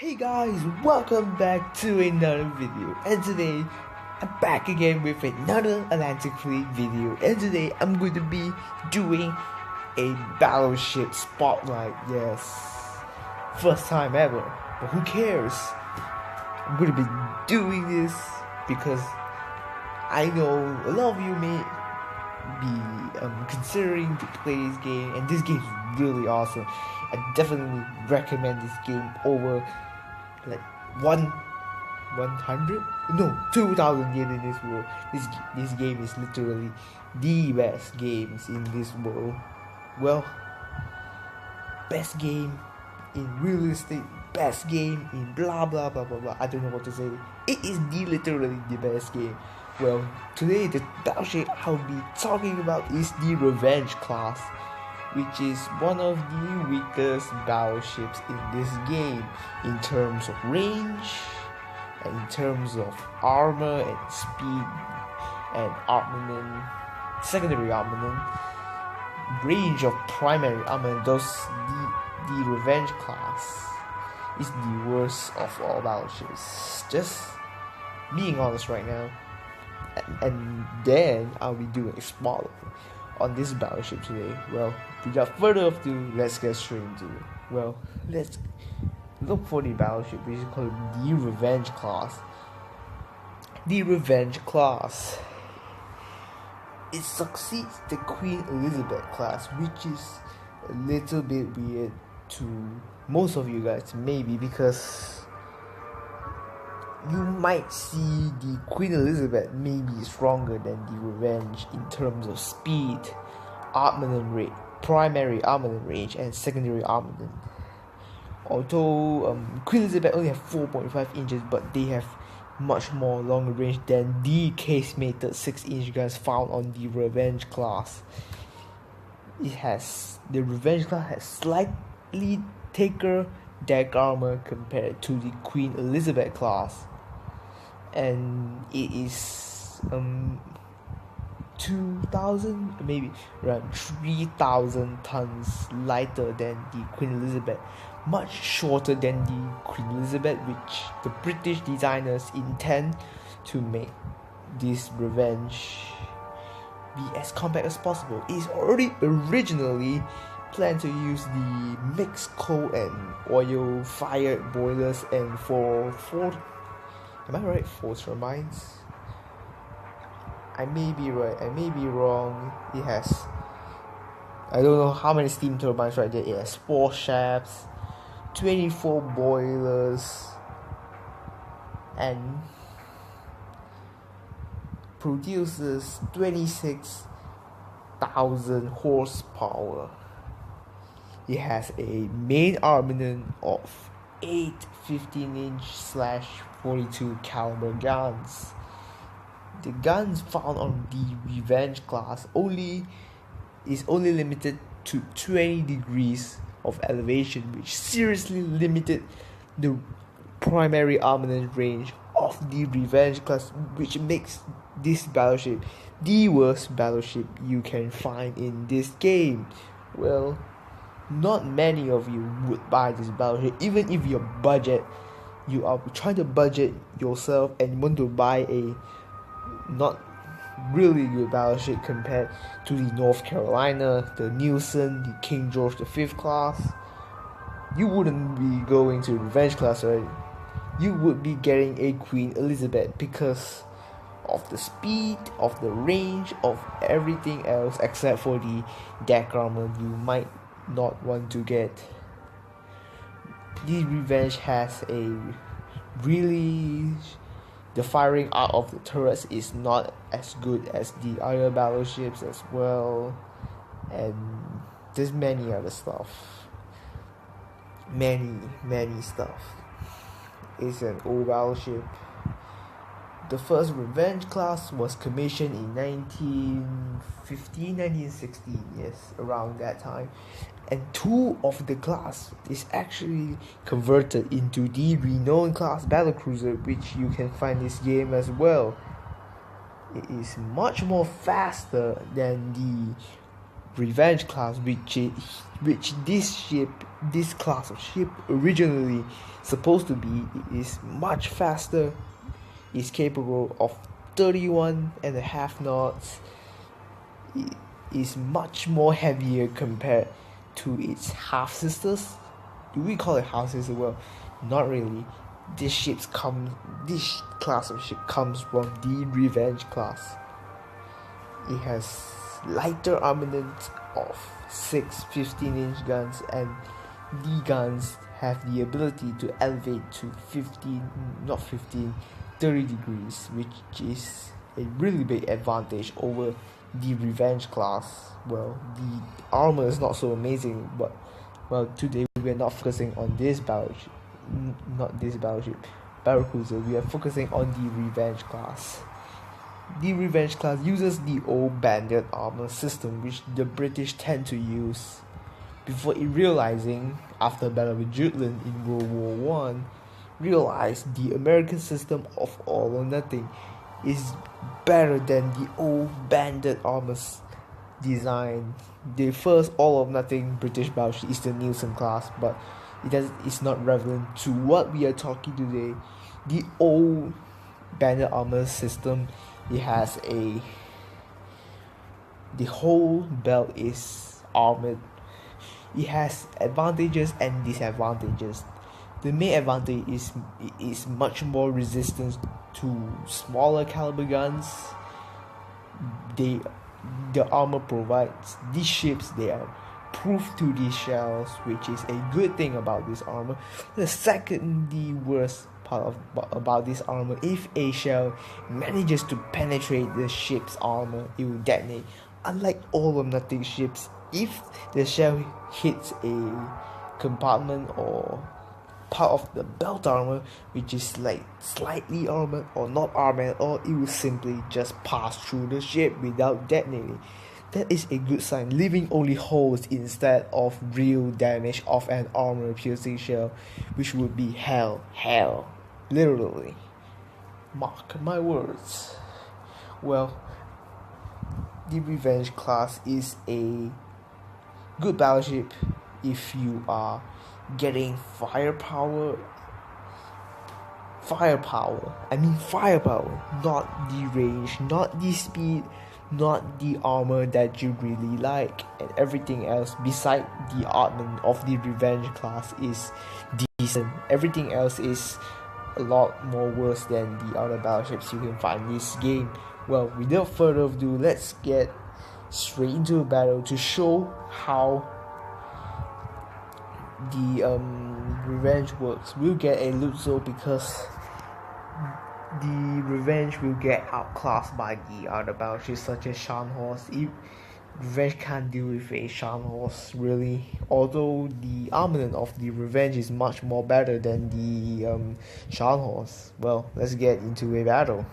Hey guys, welcome back to another video, and today I'm back again with another Atlantic Fleet video, and today I'm going to be doing a Battleship spotlight. Yes, first time ever, but who cares? I'm going to be doing this because I know a lot of you may be considering to play this game, and this game is really awesome. I definitely recommend this game over like 100 no 2,000 yen in this world. This game is literally the best games in this world. Well, best game in real estate, best game in blah blah blah blah blah. I don't know what to say. It is literally the best game. Well, today the battleship I'll be talking about is the Revenge class, which is one of the weakest battleships in this game in terms of range and in terms of armor and speed and armament, secondary armament, range of primary armament. The Revenge class is the worst of all battleships, just being honest right now. And then I'll be doing a spotlight on this battleship today. Well, without further ado, let's get straight into it. Well, let's look for the battleship, which is called the Revenge class. The Revenge class, it succeeds the Queen Elizabeth class, which is a little bit weird to most of you guys, maybe, because you might see the Queen Elizabeth may be stronger than the Revenge in terms of speed, armament rate, primary armament range, and secondary armament. Although Queen Elizabeth only have 4.5 inches, but they have much more longer range than the casemated 6-inch guns found on the Revenge class. The Revenge class has slightly thicker deck armor compared to the Queen Elizabeth class, and it is 2,000, maybe around 3,000 tons lighter than the Queen Elizabeth, much shorter than the Queen Elizabeth, which the British designers intend to make this Revenge be as compact as possible. It is already originally planned to use the mixed coal and oil fired boilers and four turbines. I may be right, I may be wrong. It has, I don't know how many steam turbines right there. It has 4 shafts, 24 boilers, and produces 26,000 horsepower. It has a main armament of 8 15-inch/42 caliber guns. The guns found on the Revenge class is only limited to 20 degrees of elevation, which seriously limited the primary armament range of the Revenge class, which makes this battleship the worst battleship you can find in this game. Well, not many of you would buy this battleship, even if you are trying to budget yourself and want to buy a not really good battleship compared to the North Carolina, the Nelson, the King George V class. You wouldn't be going to Revenge class, right? You would be getting a Queen Elizabeth because of the speed, of the range, of everything else except for the deck armor you might not want to get. The Revenge has the firing out of the turrets is not as good as the other battleships as well, and there's many other stuff. Many stuff. It's an old battleship. The first Revenge class was commissioned in 1915, 1916, yes, around that time. And 2 of the class is actually converted into the renowned class battlecruiser, which you can find this game as well. It is much more faster than the Revenge class, which this class of ship originally supposed to be, is much faster, is capable of 31.5 knots, is much more heavier compared to its half sisters. Do we call it half sisters? Well, not really. This class of ship comes from the Revenge class. It has lighter armament of 6 15-inch guns, and the guns have the ability to elevate to 30 degrees, which is a really big advantage over the Revenge class. Well, the armor is not so amazing, but today we are not focusing on this battleship, battlecruiser. We are focusing on the Revenge class. The Revenge class uses the old banded armor system which the British tend to use before realizing, after Battle of Jutland in World War One, realized the American system of all or nothing is better than the old banded armor design. The first all or nothing British battleship is the Nielsen class, but it's not relevant to what we are talking today. The old banded armor system, it has the whole belt is armored. It has advantages and disadvantages. The main advantage is much more resistance to smaller caliber guns. The armor provides these ships, they are proof to these shells, which is a good thing about this armor. The worst part about this armor, if a shell manages to penetrate the ship's armor, it will detonate. Unlike all or nothing ships, if the shell hits a compartment or part of the belt armor, which is like slightly armored or not armored, or it will simply just pass through the ship without detonating. That is a good sign, leaving only holes instead of real damage of an armor-piercing shell, which would be hell, literally. Mark my words. Well, the Revenge class is a good battleship if you are getting firepower, not the range, not the speed, not the armor that you really like, and everything else beside the armament of the Revenge class is decent. Everything else is a lot more worse than the other battleships you can find in this game. Well, without further ado, let's get straight into a battle to show how the Revenge works. We'll get a Lutzo because the Revenge will get outclassed by the other battleships such as Scharnhorst. Revenge can't deal with a Scharnhorst really, although the armament of the Revenge is much more better than the Scharnhorst. Well, let's get into a battle.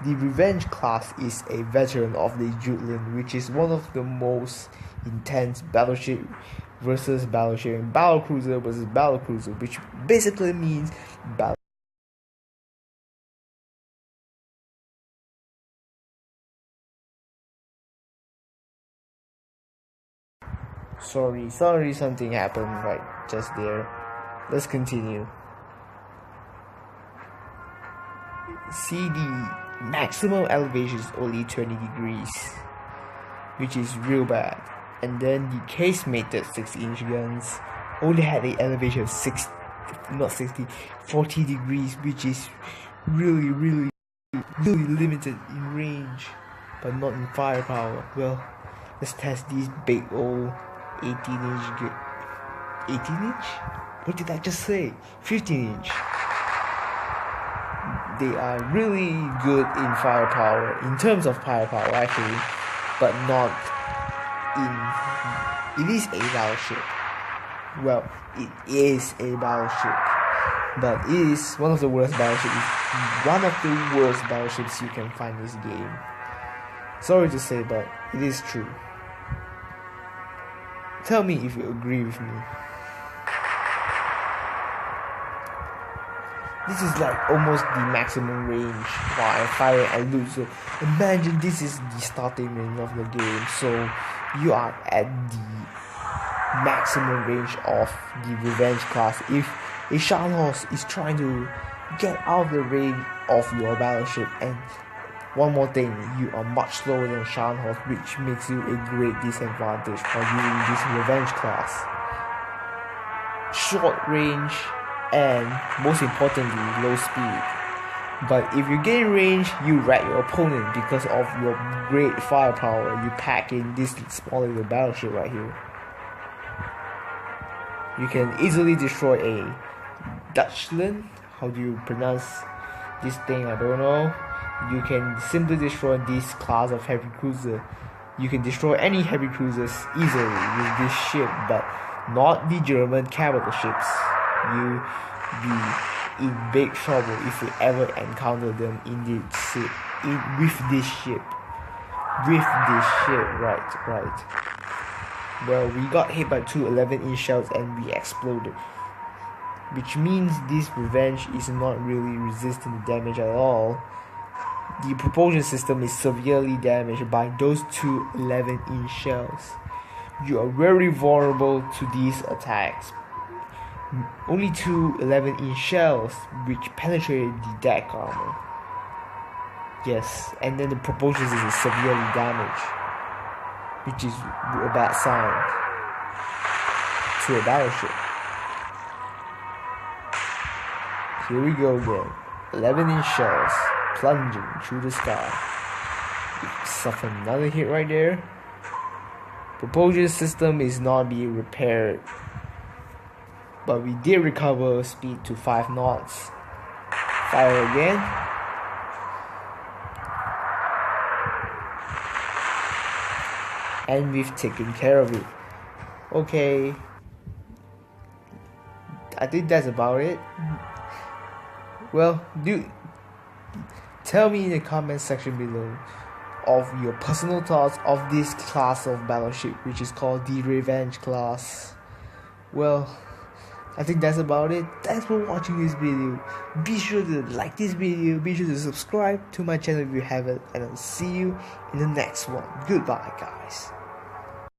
The Revenge class is a veteran of the Jutland, which is one of the most intense battleship versus battleship and battlecruiser versus battlecruiser, which basically means Sorry, something happened right just there. Let's continue. See, the maximum elevation is only 20 degrees, which is real bad. And then the casemated 6-inch guns only had an elevation of 40 degrees, which is really limited in range, but not in firepower. Well, let's test these big old 18-inch. 18-inch? What did I just say? 15-inch. They are really good in firepower, in terms of firepower actually, but not in. It is a battleship. Well, it is a battleship, but it is one of the worst battleships. One of the worst battleships you can find in this game. Sorry to say, but it is true. Tell me if you agree with me. This is like almost the maximum range while I fire and loot. So imagine this is the starting range of the game. So you are at the maximum range of the revenge class. If a Shan horse is trying to get out of the range of your battleship, and one more thing, you are much slower than Shan horse, which makes you a great disadvantage for using this revenge class. Short range and most importantly low speed. But if you gain range, you wreck your opponent because of your great firepower you pack in this small little battleship right here. You can easily destroy a Dutchland. How do you pronounce this thing? I don't know. You can simply destroy this class of heavy cruiser. You can destroy any heavy cruisers easily with this ship, but not the German capital ships. You be in big trouble if you ever encounter them with this ship. Right. Well, we got hit by two 11-inch shells and we exploded, which means this revenge is not really resisting the damage at all. The propulsion system is severely damaged by those two 11-inch shells. You are very vulnerable to these attacks. Only two 11-inch shells which penetrated the deck armor. Yes, and then the propulsion system is severely damaged, which is a bad sign to a battleship. Here we go again. 11-inch shells plunging through the sky. We suffer another hit right there. Propulsion system is not being repaired, but we did recover speed to 5 knots. Fire again. And we've taken care of it. Okay, I think that's about it. Well, tell me in the comment section below of your personal thoughts of this class of battleship, which is called the Revenge class. Well, I think that's about it. Thanks for watching this video. Be sure to like this video, be sure to subscribe to my channel if you haven't, and I'll see you in the next one. Goodbye, guys.